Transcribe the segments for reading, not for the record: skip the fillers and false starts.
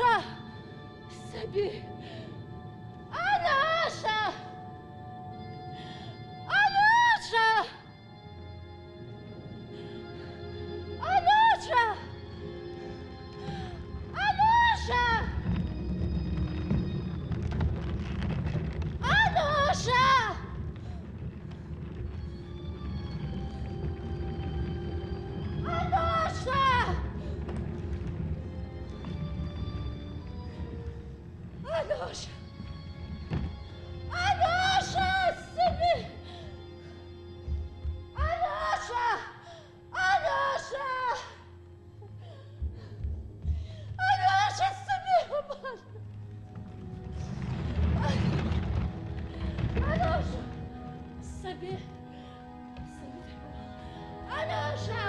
Ануша! Саби! Ануша! Ануша! Ануша! Ануша! Ануша! Ануша! Ануша! Ануша! Саби! Ануша! Ануша! Ануша, Саби! Ануша! Саби! Саби! Ануша!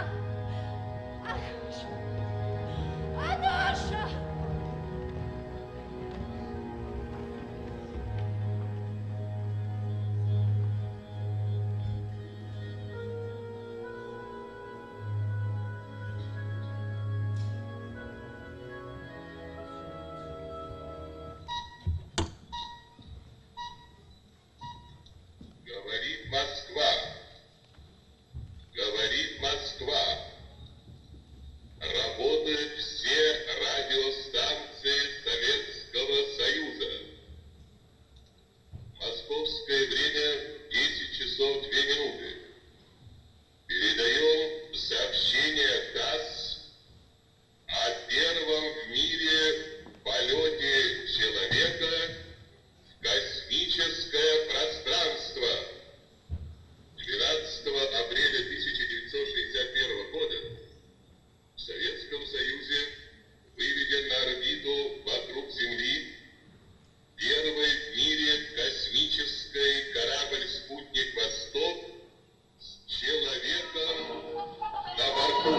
Ануша! Ануша! Говорит Москва. Говорит Москва. Работают все радиостанции Советского Союза. Московское время 10 часов 2 минуты. Передаем сообщение ТАСС о первом в мире полете человека в космическое пространство. 12 апреля 1961 года в Советском Союзе выведен на орбиту вокруг Земли первый в мире космический корабль-спутник «Восток» с человеком на борту.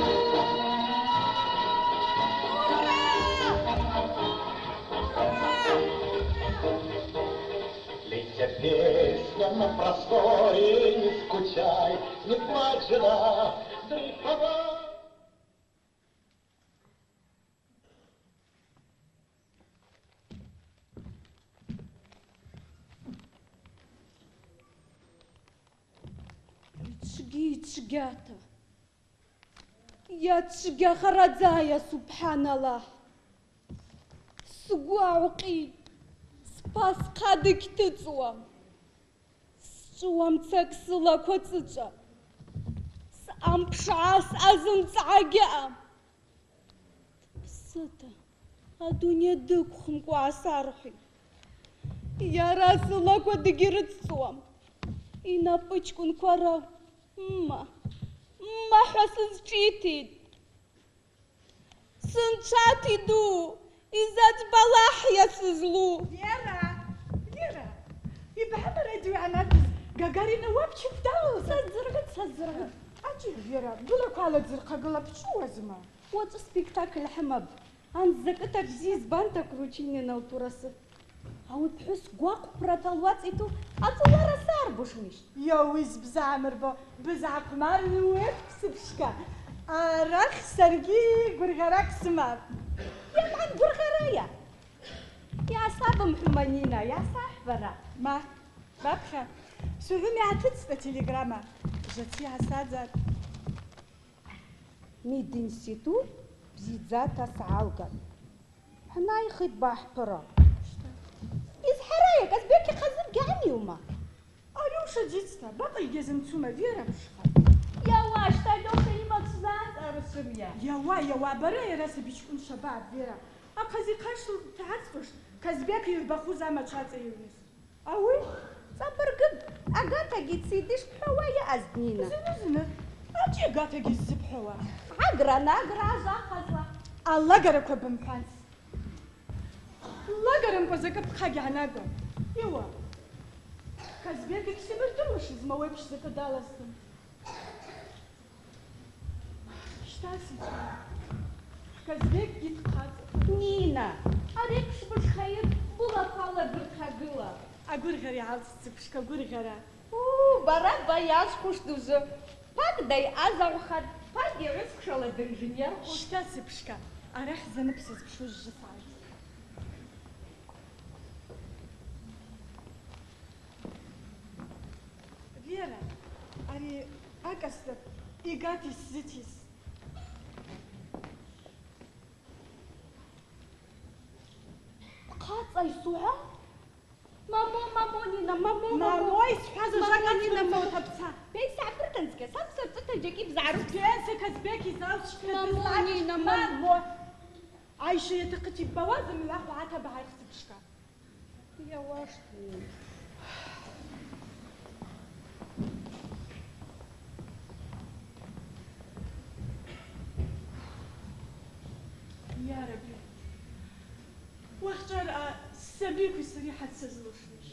Лейся песня на просторе, не скучай, не плачь, жена, дрейфовать. Чгата. Я чга харадзая, субханаллах. Сугуауки. Спас кадык тыцуам. Суам цексыла коцыча. Сампшас азын цагям. Сыта. Адуня дыкхым куасархи. Я расыла кодыгирыцуам. И на пычкун квара. ما حسن جيتي سنشاتي دو إذا تبلاح يا سزلو Вера, يبقى راديو أنا جاجارينا وابشوف داو سزرغت أجي فيرا دولك على زرقة قلب شو أزمة وات سبيكتاكل حمب عن زكتك زيز بانتك روتيني نوتورس هاو بحس قواق براتالوات إتو أطوار سار بوشويش يا ويز بزعمر بزعك مالويت سبشكا أرخ سرقي قرغراك سمار يا معن برغرايا يا صاحب محمانينا يا صاحبنا ما بابخا سوهمي عتتستا تليجراما جاتي عسادر ميد انستيتوت بزيتزاتا سعالقا حنا يخيط باحبرا يزحرايك أزبيكي خزب قعني وما ألوشا جيتستا بقى يجزم توما فيرا بشخا يا واش تايدو خيمة تزاد أرسميا يا وا برا يا راسي بيشكون شباب فيرا أقازي قاشل تعرفش كازبيك يبخو زعما تشاتي يونس أوي صبر قب أقاتا جيت سيديش بحوايا أزنينا زنزنة أجي قاتا جيزي بحوا عقرا نقرا زاخزا الله قرأكو بمفانس الله قرأكو زكا بخاقي عناقو يوا كازبيك كسبر دموش زما ويبش زكا دالستم شتاسي كازبيك جيت قاتل نينا أريكش بالخير بولا قالا برخاقلا أقول غيري عالس بشكا أقول غيرا برا باياش خوش دوزو باك داي أزا وخد باك يرسك شالا بالجنير شتاسي بشكا أريح زنبسس بشوش جسعي أكستر إيجاتيس زيتيس قاطع يسوعة مامونينا مامويس حاجة مامونينا جاكا موتبسا بيس عبرتنسك سامسر تتجاكي بزعرو كيانسك كزباكي زاوش مامونينا مامو عايشة يتقتي بوازن الله وعاتها بهاي خسبشكا يا واشتي يا ربي واختار سبيك وسريحة سزلوشنش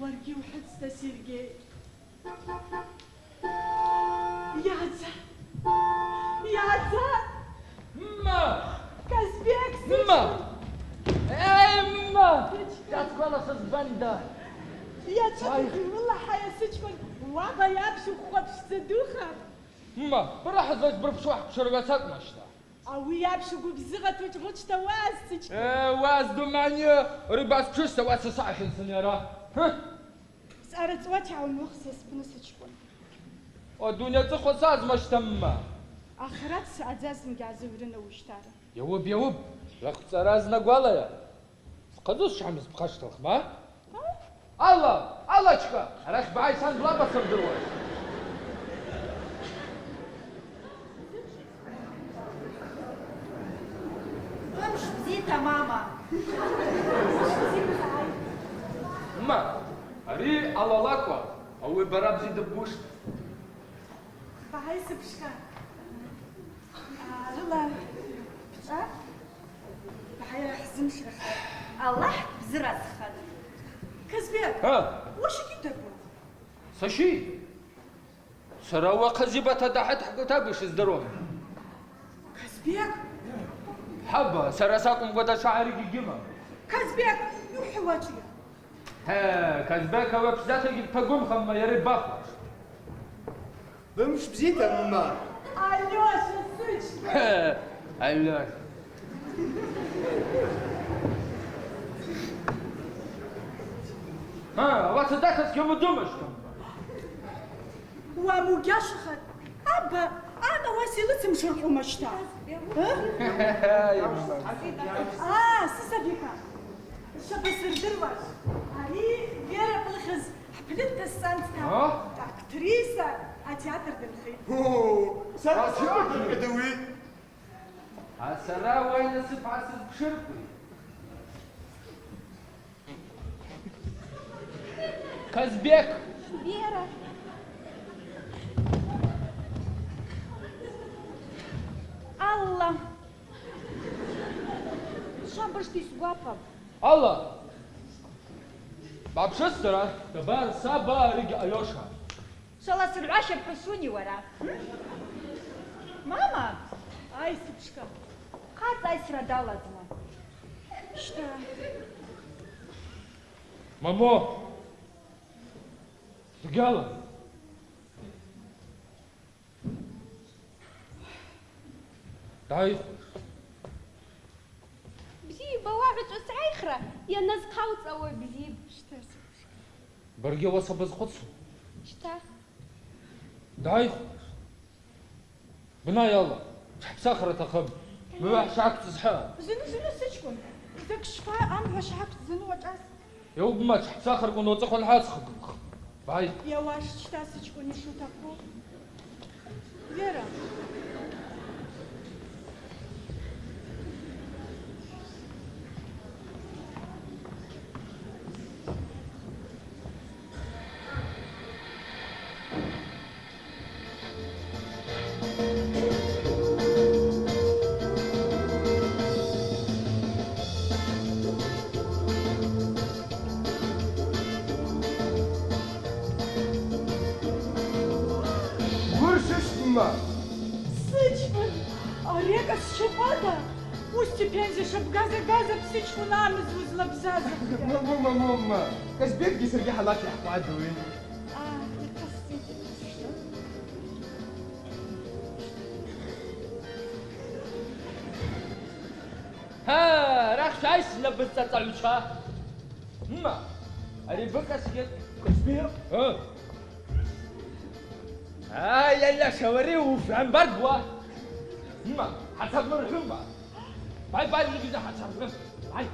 ورقي وحد ستسيرقي يا عزة يا عزة ما كزبيك ما اي ما تخلص الزبندة يا تشوفي والله حياة سجفن وعضا يابس وخوف صدوخة ما براح زوج برفشوح بشربتك مشتا أو يابس وبزغة وتغوش تواز سجفن واز دمانية رباس كشتا واس صحيح سنيرا ها سأرت واتع ونوخسيس بنسجفن والدنيا تخو ساز مشتما آخرات سأجاز مقازي ورنا وشتارة يوب يوب لك ترازنا قوالا قدوس شمس بخشت الخما الله شكا راك بعيسان بلا بصر دروش مش بزيتها ماما ما أري الله لاكوا هو براب زي دبوش بهاي سبشكا الله بهاي حزن شرخ الله بزرع سخن كزبيك ها وش كتبوا سشي سراوة قزيبة تحت حقتها بيش ازدروها كزبيك حبة سرساكم قد شعري جيما كزبيك يوحواتيا ها كذباك وبسداتك تقوم خما يريد باخر مش بزيتها ماما أيوش السجن أيوة ها واتداكس يوم الدمش ومجاشخت أبا أنا وسيلة مشرحو مشتا سيسابيكا شبه سردرواش هاي غير بالخز حبلت السانتا أكتريسة أتياتر دلخي سرساك العدوي عسرا وين سب عسل بشرقي كذبك بيرة الله شابرش تسقاطب الله باب شسترة تبار سابا رجع يوشا شالا سرعاشة بحسوني ورا ماما أي سبشكا قاطع يسرى زمان شتا مامو تقال دايخ بزيب واحد وسعيخرة يا ناس قاوت أو بزيب شتا سبشكا برقي وصب قدسو شتا دايخ بنا يلا تحب ساخرة تخب بباح شعك تزحى زنو سجكن إذا كشفاء أم وشعك زنو وجاز يو بما تحب ساخر كون وتخل حاسخ باي يا واش شتا سجكن شو تاكو فيرا Сычкун! Орека с шапата! Пусть пензи шапгаза псичку намез возлобзаза. ماما كزبيك دي سرقي حالات يحكوا عدوي ها راخ عايش لبس تعيشها ما أري بك أسكت كزبيك ها يلا شاوري وفهم برضه ما حسب مرحبا باي باي اللي كده حسب باي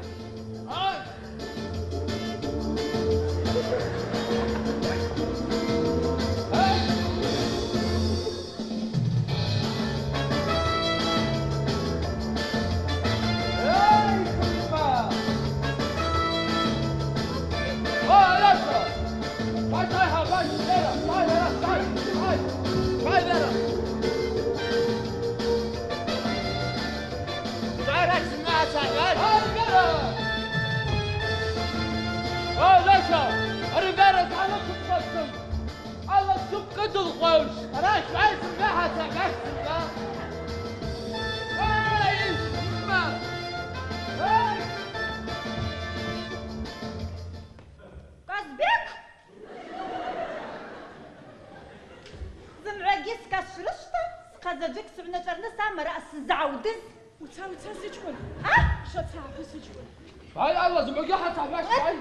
هاي الله زمقي حتى باش هاي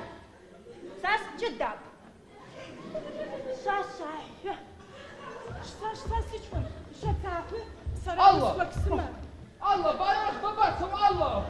ساس جداب ساس شون شتافه الله الله الله بلاش ببسم الله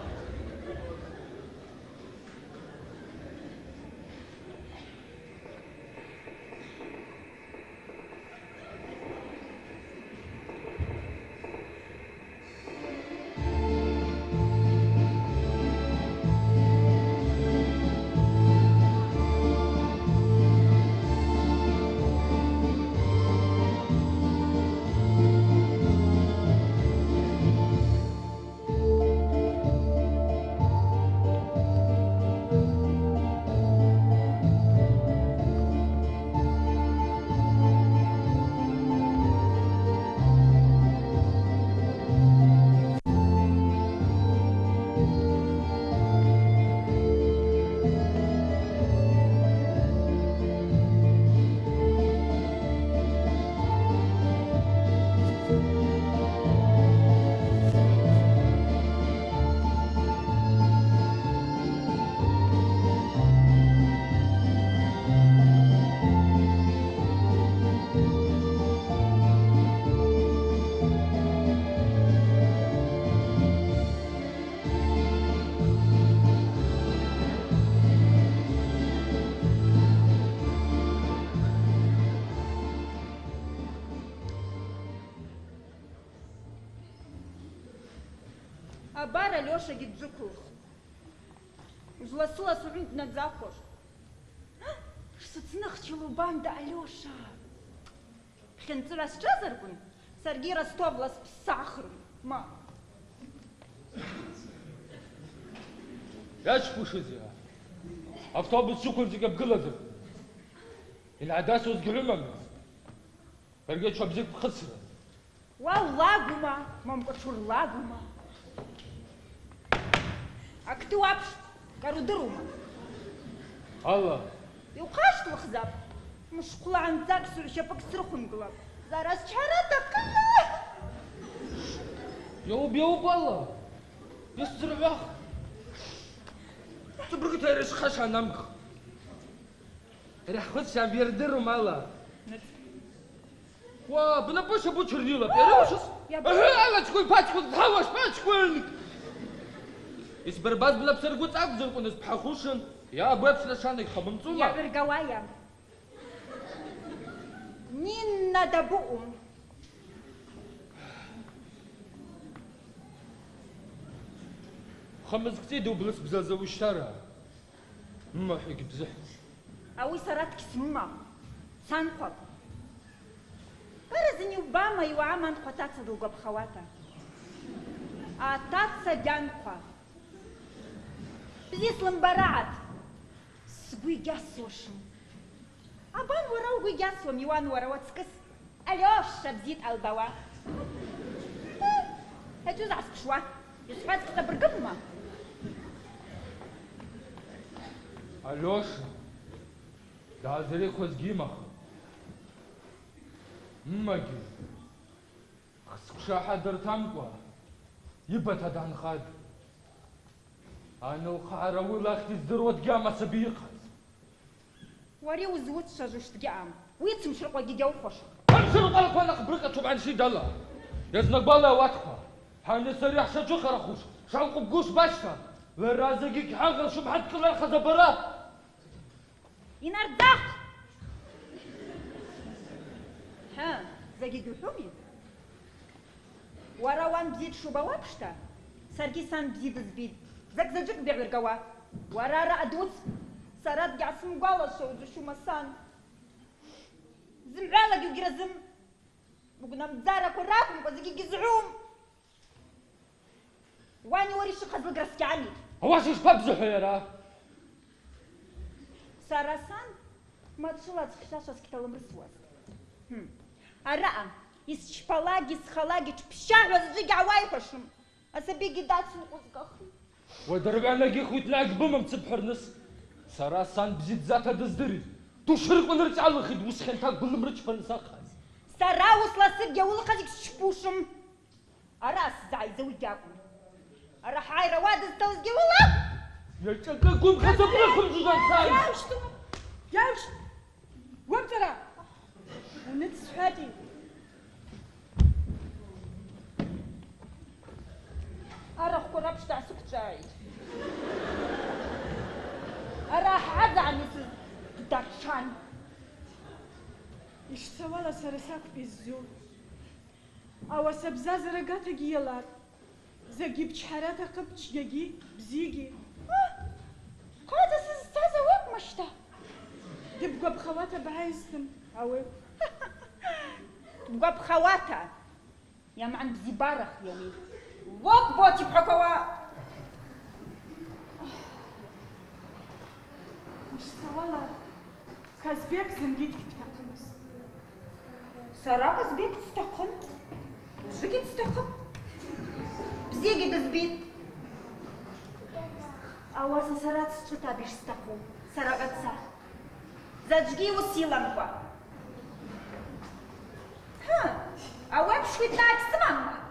Абара Лёша гиджукус. Ужласула суринт над захож. Что цнахчилу банда Алёша. Хенцера счазаргун. Сергей Ростовлас с сахаром. Ма. يا شبوشزي أفطابس شكل زي بقلده العداس وزقلمم فرقيت شو بزيك بخسرة والله قما ممكن شو الله قما أكتو أبش كارو دروما الله يوقاش الخزاب مش قلا عن ذاك سر شبك سرخن قلب زارس شهرتك كلها يوب الله يسرع تبرك تيرش خشة نمك رح خد شام بيردرو مالا وا بلا بوش ابو تشريلا بيروشس الله تكون باتكو تهوش باتكو يسبر باز بلا بسرقو تعب زرقو نس بحخوشن يا ابو ابس لشانك خبمصوما يا برقوايا نينا دبوم خمس كتيد وبلس بزازة وشتارها ما حيك بزح أوي سراتك سمما سانقب برزني وباما يوعمان قطات صدوق بخواتا آتات سجانقا بزيس لمبرات سقوي جاسوشم أبان وراو قوي جاسوم يوان وراو تسكس أليوش شبزيت البوا هجوز عسك شوا يسفاتك تبرقبما Алёша, да зря хоз гимах. Маги. خسخشا حدر تامقوا. يبت هدان خاد. أنا وخارا ولا أختي الزروت قامة سبيقة. وري وزوت شجوش تقام ويتم شرقوا جيجا وخش. شنو قالك وانا خبرك تشوف عن شي دلا يزنك بالله واتقى حاني سريح شجو خرخوش شعلق بقوش باشتا ورازقك حاغر شو بحد كل الخزبرات ينردخ ها زاقي حومي ورا وان بزيد شو بوابشتا سرقي سان بزيد زبيد زك زجك بيغرقوا ورا رأدوت سرات قاسم قوالا شو مسان زمعالك يقرزم بقنا مزارك وراكم وزقي قزعوم واني وري شو خزل قرسك عني هو شو ببزح يا را ساراسان ما تشلات خشاشة سكتال مرسواس الرأى يسشبالاجي سخالاجي تبشاه وزجي عوايفشم أسبيجي داتسو قزقخي ودرب على خويت لاق بمم تسبحر نس ساراسان بزيد ذاتها دزدري تشرق ونرجع على الخد وسخن تاك كل مرج فنساقها سراوس لا سرجع ولا خديك تشبوشم أراس زاي زوي جاكم أراح عايرة وادز توزجي والله يلتقاكم خزبركم جوزان ساي ياوش وابترا ونتس حاتي أراح كرابش تاع سوق جاي أراح عزع مثل دارشان إيش سوالا سرساك بيزو أو سبزاز رقاتا جيلار زاقي بشحراتا قبتش جاقي بزيقي قاعدة سستازة ويك مشتا تبقى بخواتا بعايزتم أوي تبقى بخواتا يا معن بزبارخ يومي وك بوتي بحكوا إيش سوالا كازبيك زنجيت كتاقمس سراغ زبيت تستقل زبيت تستقل بزيقي بزبيت أواسا سرات ستوتا بيش استقل سراغت سا زاجقي وسيلة مقا ها أواب شوي تلاك سمام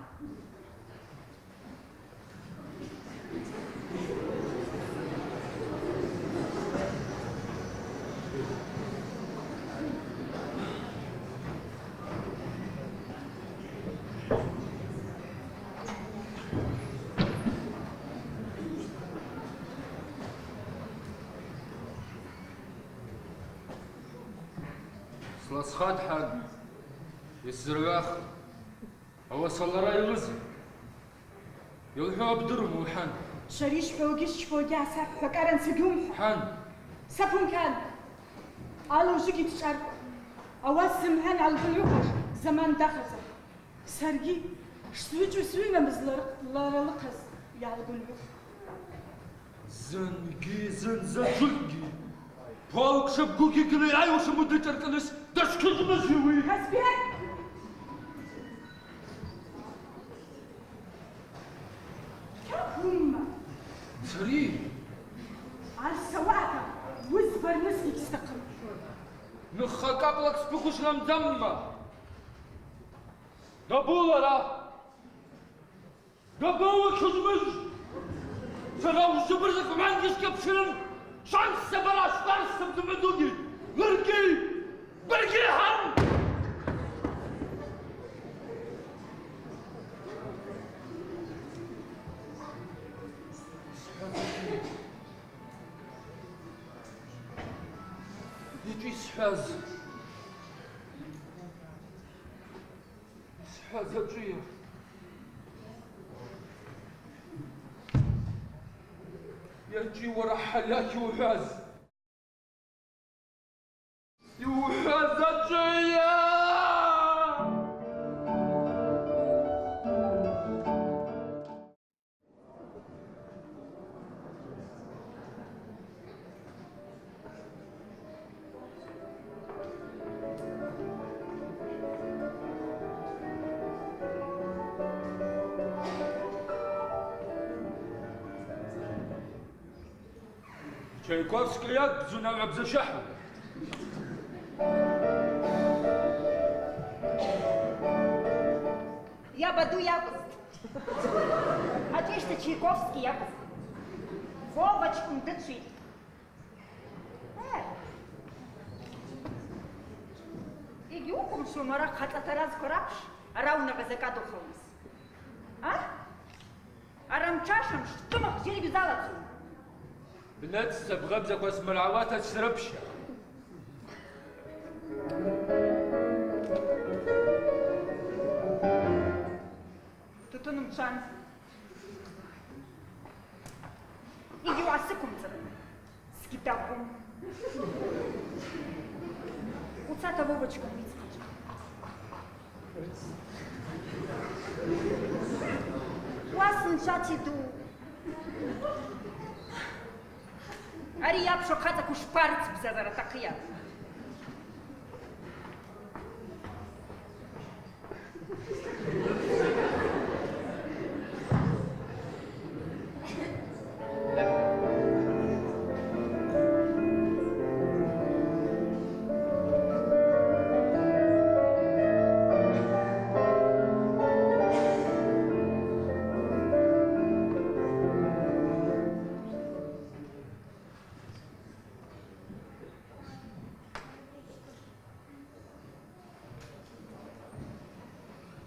سلاسخات حد يسرغاخ هو صلى راي غزي يلحو بدرم وحن شريش فوقيش فوقي عساك فكارن سجوم حن سفن كان قالوا جيكي تشارك أواز سمهن على الغليوخش زمان دخزة سرقي شسويج وسوينا مزلر لارلقز يا الغليوخ زنقي زنزجلقي فوق شبكوكي كلي عاي وش مدة تركنس تشكل مزيوي كاسبيك كم سري على السواقة وزبر نسكي تستقر نخا قبلك سبخوش لم دمه دبولا لا دبوك خزمج سراو جبرزك ومان يسكب شرن شانس سبراش فارس سبتمدوني برقي هم يجي سحاز هجية يجي ورا حلاك يوحاز هجية تشايكوفسكيات زونا عبز شحن Я баду якост. А ти ж ти Чайковський якост. Вовочком дичить. يوكم شو مرق خطأ تراز كرابش أراونا غزكاتو خلص أرام تشاشم شتمخ جيلي بزالتو بنات سبغبزك واسم العواتها تشربش تتنم شان يجي وعسكم سكتاكم وتساتا بوبочка мицкачка واسن شاتيدو أري يابشو خاتك وشبارت بزادرة تقيا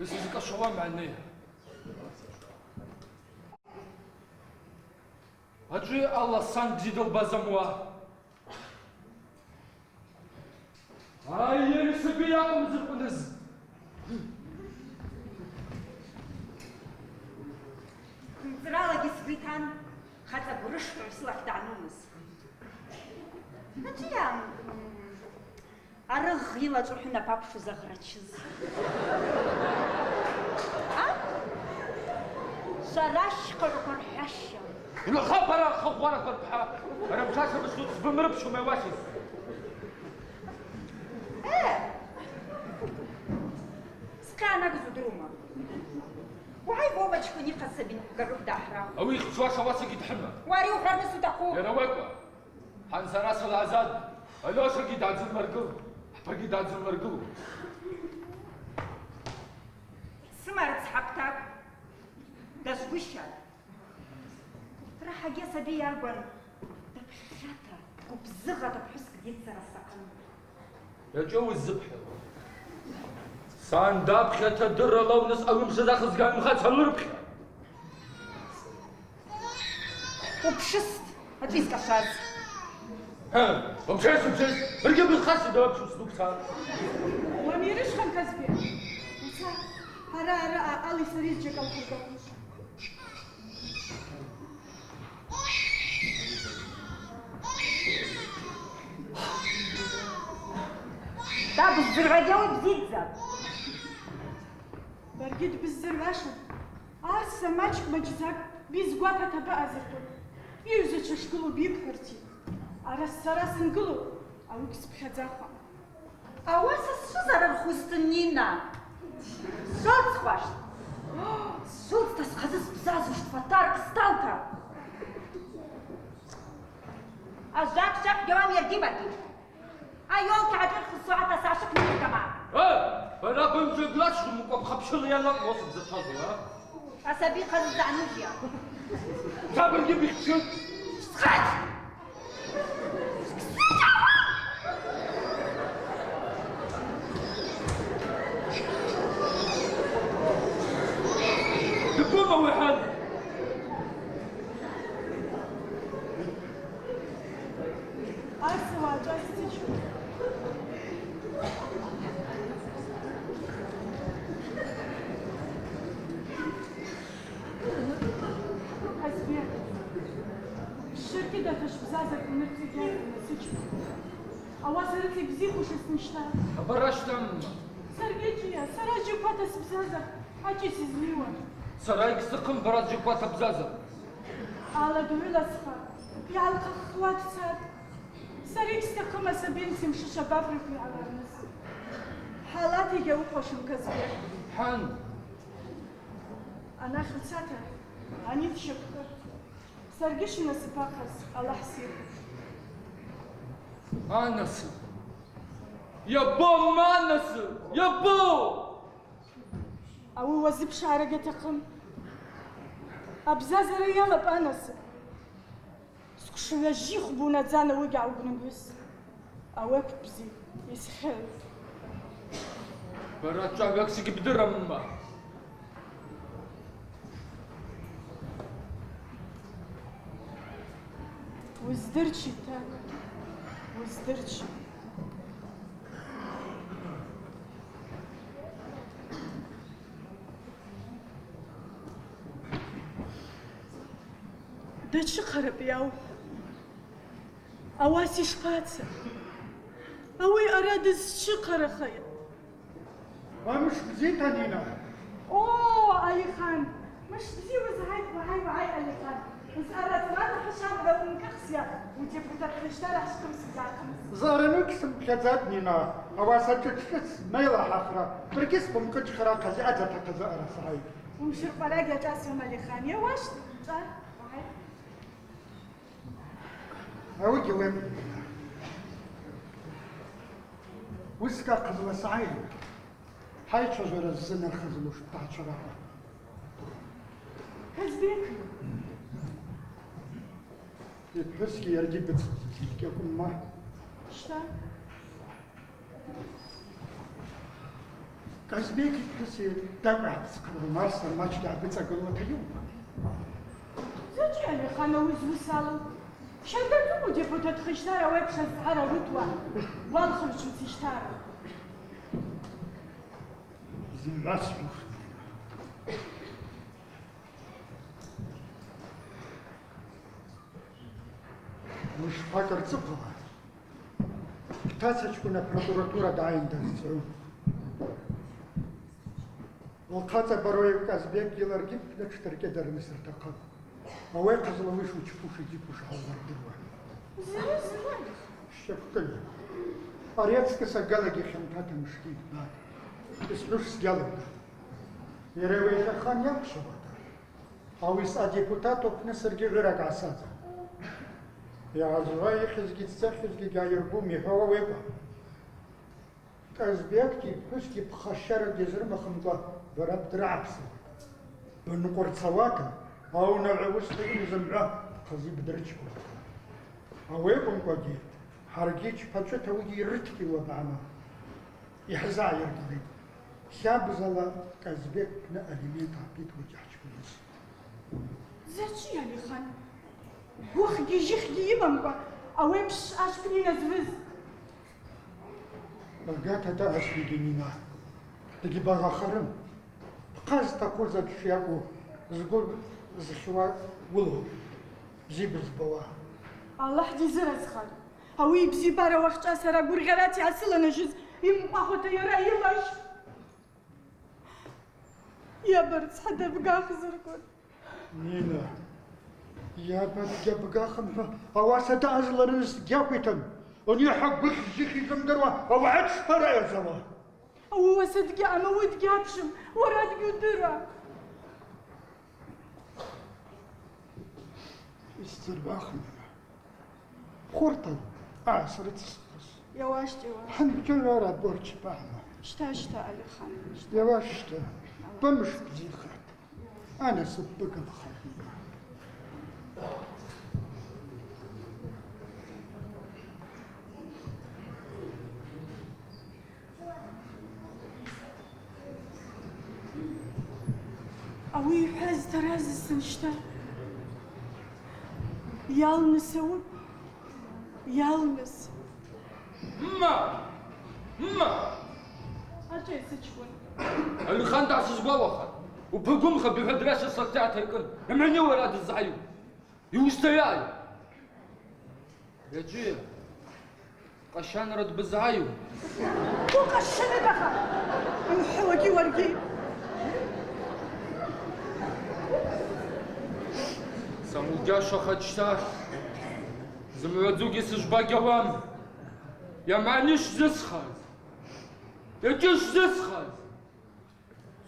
بس يزكى الشوام عني هجي الله سان جديدو بازموا هاي يسبي ياكم زرقنز زرالا جسبيتان خاطر برش رسلك دعنومس نتيا أرغ يلا تروحنا بابشو زغرتشز شراش قرقر حشا إنه خبر خبرك بالبحر أنا مش عارف بس بمربش وما يواشي سكانك زدروما وهاي بوبتشكو نيقصبين قرب دحرا أوي خشواش واسق يتحمى واري وحرمسو تقو يا نواقع حنسى راس العزاد ألوش أكيد عزل مرقو أكيد عزل مرقو سمرت حقتك داش وشك راح أجي سبي أربن تبشرتها وبزغة بحسك ديت سرسقن يا جو الزبحة سان دابخة تدر لو نس أو مش داخل زقان مخات هالربخة وبشست هتفيز كشاز ها ومشيس رقب الخاص دواب شو سلوك صار وميرش خم كسبي هرا ألي سريج جاك الخلقوش داب الزرغة بزيد زاد برقيد بالزرغاشة أرسا ماچك مجزاك بيز قوابة تبقى زرتو يوزا تشكلو بيبهرتي أرس سراس نقلو أو كسب خزافة أواسا سوزر الخوستنينا شوت خوش شوت تسخزس بزازوش تفتارك ستالتا أجاك شاك جوام يردي بدي أيوم تعدل خصوعة تساشك من الجماعة أنا بنجي بلاش مقام خبشل يلا وصل زتشاطي أسابيق خزز عنوجيا صابر جيب يخشل سخت دبومة واحد أرسا واجا استيشو أسبيع الشركة دا تشبزازك ونرتي جاي ونسيجو أواصلت لي بزيخ وش اسنشتا برشتم سرقيتيا سراجي وقاتا سبزازك أجي سيزميوا سرايك سقم براجي قوات بزازة على دولا سخا يعلق أخوات ساد سريك استقم سبينتي مش شباب رفي على الناس حالاتي جو خوشم كزبير حان أنا خلصاتها أني تشكر سرقش نسباقس الله حسيب أنس يا بو ما نس يا بو أو وزب شعرقة تقم أبزاز ريالة بأنس سكشو يجيخ بونا زانا وقع وبنبس أوك بزي يسخل برات شعبك سيك بدرم ما وزدرتشي تاك وزدرتشي دتش خرب ياو اواسي شباتسه اوي اراد الشقر خير مش بزيتها نينا اوه علي خان مش بزي وهاي علي خان بس أردت ما تحشام لو مكخسيا وتجيب تتخشتها عشكم سجاكم زارنك سم كذات نينا أواسا تتخس ميلا حفرة بركس بمكنش خراقة زعجة تقزأ رسعي ومشير بلاقي جاسم علي خان يا واش صار أوجي وين وسكا قزوة سعيد هاي شجرة الزنا خزلوش بتاعت شراقة كذبك يتحسكي يرجي بتسكيكم ما شتا كذبك تحسي دمع تسكر مارسر ما تشتع بتسكر تيوم زوجي علي خان وزوسالو شندتو وجيبو تتخشتها ويبشا سعرا رتوة والخرج تشتارا زماسو مش فاكر تصبغها تاسع شكونا بروكوراتورة داين دانسو وقاتا بروي وكازبيك يلار جيب نكشتر كدر مصر تقاب اوي قزلويش وتشفوش يجيبوش حوار دروان زين شكل أريتسك سجلك خمتها مشكيل بعد اسلوش سجلك يروي خان يمشي أو يسأل ديبوتاتو بنسرجي غيرك عساتا يا زواي خزجي تسخزجي جاي يربومي هو ويبا كازبيكتي بسكي بخشرة جزر مخمطة برب درعبس بنقر سواكا أو نعوش تقول زمرة خزي بدرجكم أو يبون قدير حرقيش بچه توجي يرتكي وبعما يحزع يرتكي شاب زلا كازبيك نقليمين تعبيت وجحش كويس زاتشي علي خان وخدي جيخلي يمنبا اوي مش عاجبني نزوز بقات هذا أسمي جنينا تجي بغا خرم قاز تقول زاد شياكو زقول زشوا ولو جيب الزبوا الله حدي زرز خان اوي بزي بارا وقت اسرا غرغراتي عسل نجز يم اخوته يرا يلاش يا برز حدا بقى خزركن نينا يا بقى خم أواسا تأزل رزق جاكويتن وني حقك جيخي زمدروا أو عدش فرا يا زوا او صدقي انا ودقي ابشم وراد قدرة استرباخنا خورتن عصرت الصفص يا واشتي واش حن جلورا بورش باهما شتا علي خان يا واشتا بمش بزيخات أنا سبك الخليل اوي حاز تراز السنشتا يالنسون يالنس ما اجي سچون اللي خان داس زبوا خان وبقوم خبي فدراش الصلتات هيكل مني ولاد الزعيم يوستياي يجي قشان رد بالزعيم وقشنا دخل الحوجي ورقي سموجاشا خدشتا زمرادوغي سجباقوام يا معنيش زسخاز يجيش زسخاز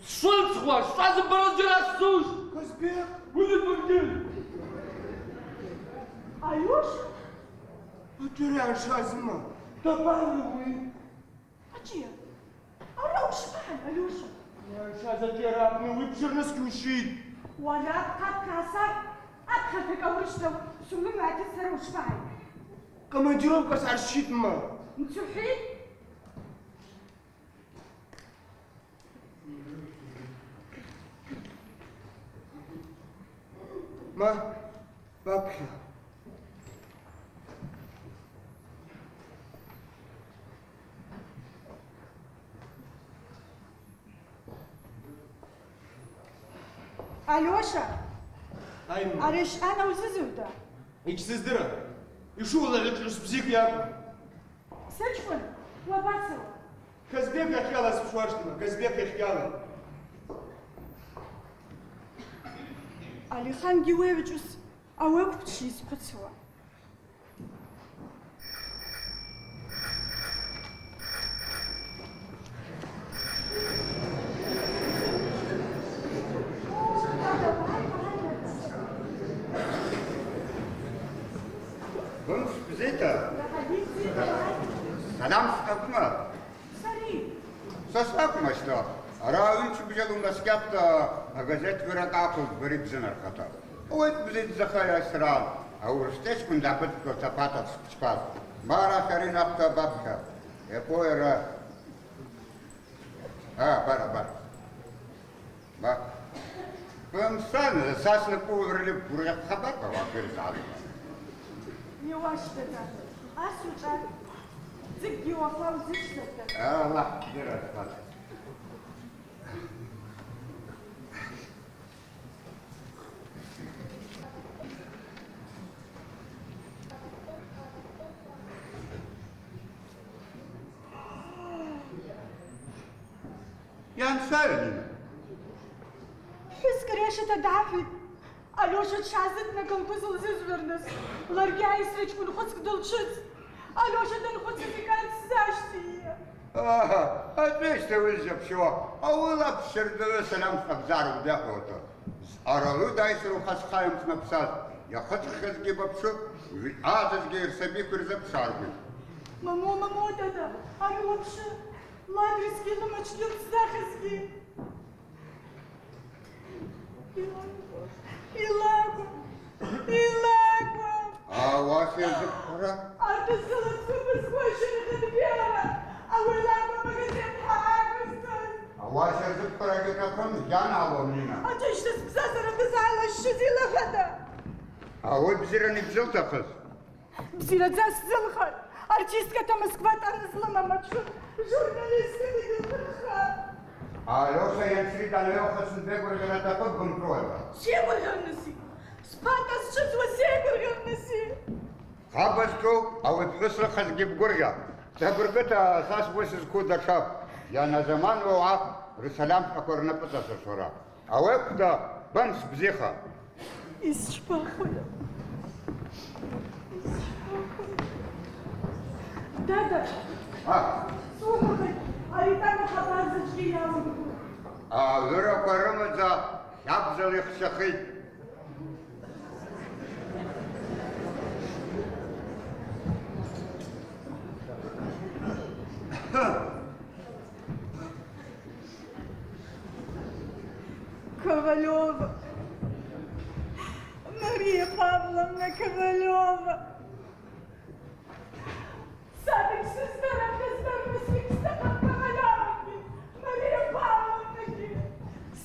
شلت خواش لازم برجل السوش كزبير ولد بردل ايوش ترى عن شازمة تبالوي اجي اروش فعل ايوش يا شازة ترى ويبشر نسكي وشيد ولا قد كاسر ادخلتك اورشتو سلم عتسر وش فعل كما جروب كاس على الشيت ما نتوحي ما بابحي Alyoşa, هاي arış ana uzuzuvda. İkisiz lira. İşu olacak bzik ya. Seçkun, vabatsı. Kazbek yakala spşuarştına. Kazbek yakala. Alixan Giwevicus, awek pşis kutsua. بمش بزيتها سلام سقفنا Sari, سسقفنا شتا راوين شو بجدو مسكت غازات ورا تاخذ بريد زنر خطا ويت بزيت زخايا اسرار او رشتش كن دابت كتاباتا سباس مارا كارين اختا بابكا يبويرا برا با بمسان اساسنا كور اللي بريق خبر بواكر زعلي yavaş dedi. Asuca, zik yuvafav zik dedi. الله كبير الفضل يا نسالني Biz kreşete David. Alyoşa çazıtna kalpazıl zizvernes. Largya isreç kun xutsk dolçız. Alyoşa'dan xutsifikat zaştiye. ليش تقول جاب شو؟ أولا بشرد سلام خبزار وداخوته. أرالو دايسرو خس خايم نفسات. يا خد خز جيب بشو. عادت غير سبي كرزة بشاربي. Мамо дада. Алyoşa. Ладриски ломачкил захизги. Илagua. واسي الزفرة. Artısılık sıfır skoşunu kıdbiyara. Avulagua magazin haagustan. واسي الزفرة جتكم جانا ومنينا. Ateşte sıksa kızarla şişi lafada. أول بزرني بزلت خز. Бзирадза сзылхар. Артистката Москвата нызлама мачу. Журналистка дигылхар. لو سينسري دانيو خسن بيقول لنا تقول كنترول. Север гамнеси. Спата счутва север гамнеси. خابسكو أو تغسل خز جيب قرية. تبرقتها أساس وسز كودا شاب. يا نزمان وعا رسالام أكور نبتة سشورا. أوك دا بنس بزيخة. İsçpahıya. Dada. Слухай, аритана хабарзачки явно. ذرا قرمزة يبزل يخشخي. Ковалева. Мария Павловна Ковалева. Садик сестра Костармасвикста Ковалевна. Мария Павловна.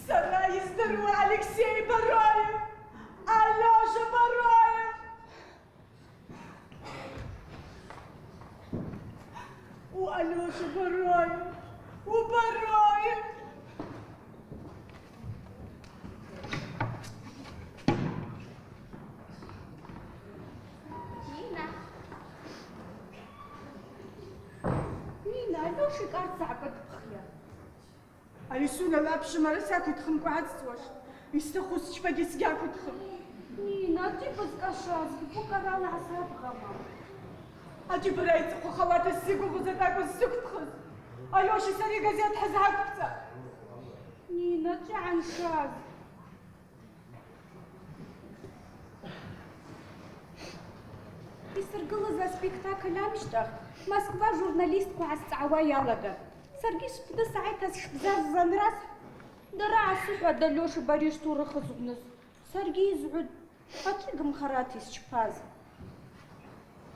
Сара издару Алексей Бароев. Алёша Бароев. У Алёша Бароев. У Бароев. Алёша карцака тпхья. Алисуна лапши марасак итхым куадствош. Истахус чпагис якутхым. Нина, ты подскажешь, покарала асабгама. А ты брайц хохалата сигу гузатаку сюктхыз. Алёша сари газет хазакпца. Нина, ты аншаз. يسرقل за спектакль амштах. Москва журналистку асцаwa ялагар. Саргиш бда саعتها шбзаз занрас. درا سوق دلوش بريش تور خزبنس. سرقي زعود. أترقم خراتي شباز.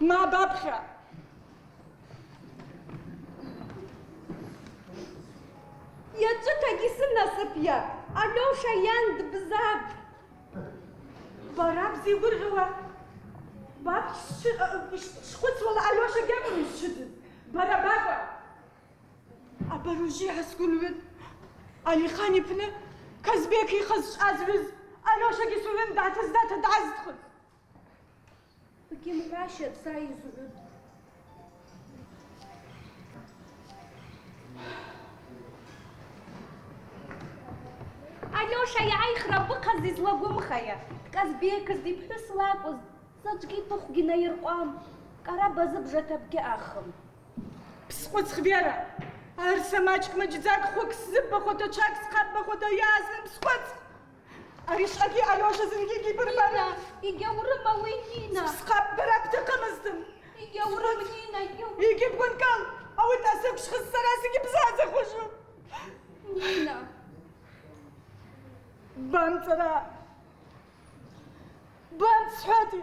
ما بابخا. يا جتا جسنا سبيا. ألوشا ياند بزاب. برابزي ورغوا باك شخوت والله علوشة قاموا الشدد برا بابا أبروجي عسكول ود علي خاني بنا كزبيكي خز أزوز علوشة قيسولن دعت ازدات دعز تخد بكي معاشر سايز علوشة يا عي خربق هزيز لقوم خيا كزبيك دي بحس لاقوز زجي تخجينا يرقام قرابة زبجة تبكي آخم بسقوت خبيرة أرسى ماجك مجزاك خوك سزب خوتا شاك سقاب خوتا يازن بسقوت أريش أكي علوشة زنجيكي بربانا يجور موينينا سقاب برابتا قمزدم يجور منينا يجي بكون كال أو تأسك شخص سراسك بزازة خوشو نينا بانترا بانت صحاتي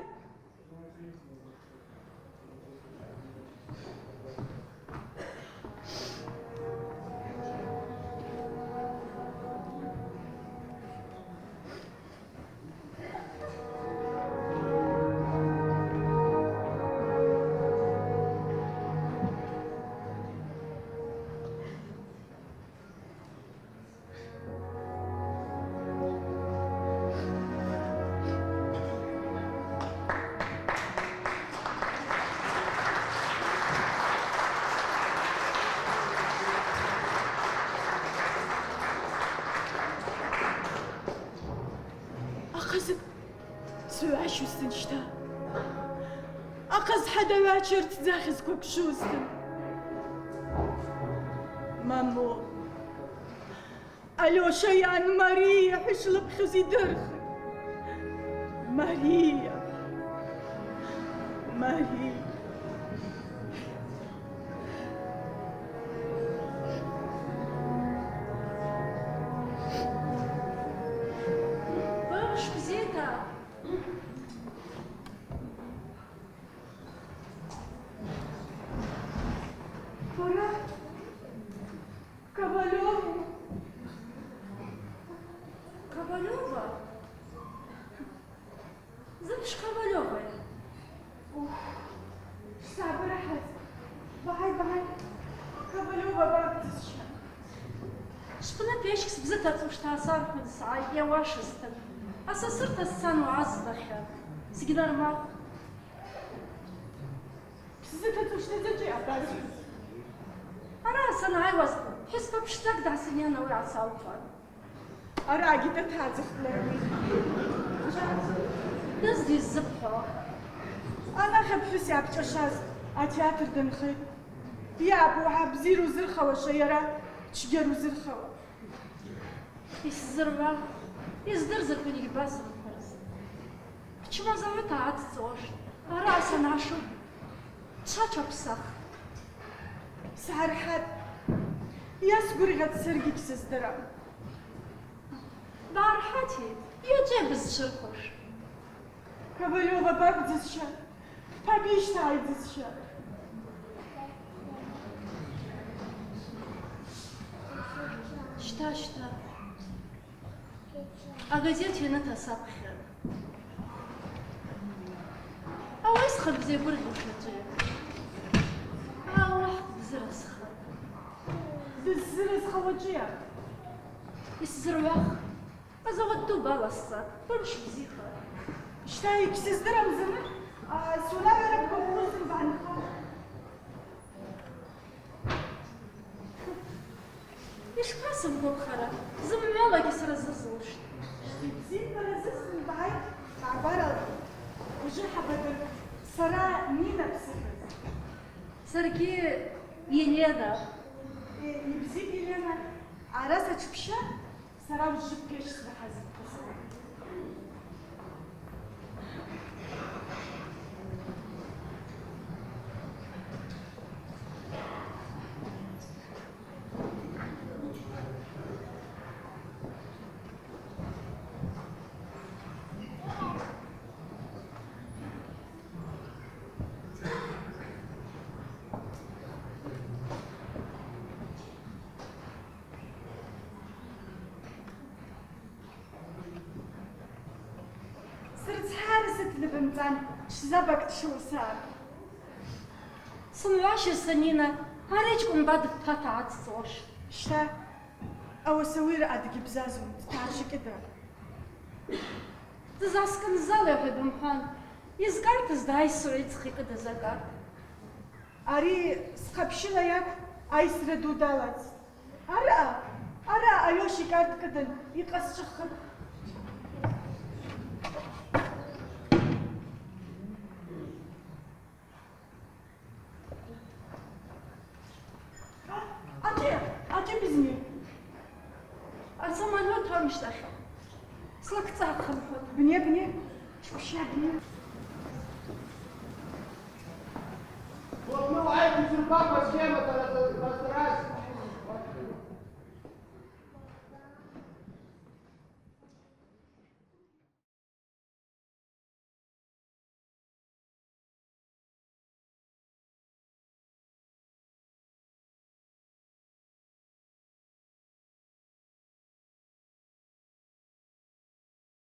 أقصد سواع شو استنشتا أقص حدا واشر تزاخز كوك شو استن مامو ألو شيان ماريا حشلب خزي درخ ماريا ماريا باش بزيتا برا كابالو Ковалева? Знаешь, Ковалева? صعب راحت بعد كابالوبا بعد تسشا شفنا بيش كسبزتها توشتها صار من ساعة يا واشستن أسا صرت السان وعزدخها سيقدر ما زيتها توشتا زجي عبالي أنا سنة عاوز حس بشتاق دع سنيانا ويا صوفا أراقي تتهازف لي نزدي الزبحة أنا خب حسي عبتشاز أتياتر دنخي يا أبو عب زيرو زرخة وشيرة تشجرو زرخة يسزروا يزدرزر من يلباس الفرز كما زويتها عتزوش رأسا نعشو تشاتشا بسخ سعر حد يسقري غد سرقي كسس درام بعرحاتي يا جابز شركوش كابالوبا باب دزشا بابيش تاي دزشا شتا أغازيت ينتا سابخير أو يسخب زي برغي فلتي أو واحد بزرس خب دزرس خواجيا يسزرواخ أزغدو بالصا برش بزيخة شتاي كسس درام زمن سولا رب كوكوز بعنخا إيش قاسم بخرا زمن يلا كسر الزوش زين برزس بعد عبارة وجرحة بدل سرا نينا بسكت سرقي ينيدا يبزيك لنا عراسة تبشا سرا وجب كيش سبحازي لبمزان شزابك تشوسار سمعاش السنينة هاريجكم بعد فتاة صوش شتا أو سوير أدقي بزازو تعرشي كده تزاسكن زالة بدمحان يزقارت زداي سويت خيقة دزاقارت أري سخبشلا ياك أيس ردو دالات أرى أيوشي كارت كدن يقص شخر أجي بزني الزمان لو تهمش داشا سلك تساق خلفت بنيه شوش يا بنيه والله عايز في البابا سكيمة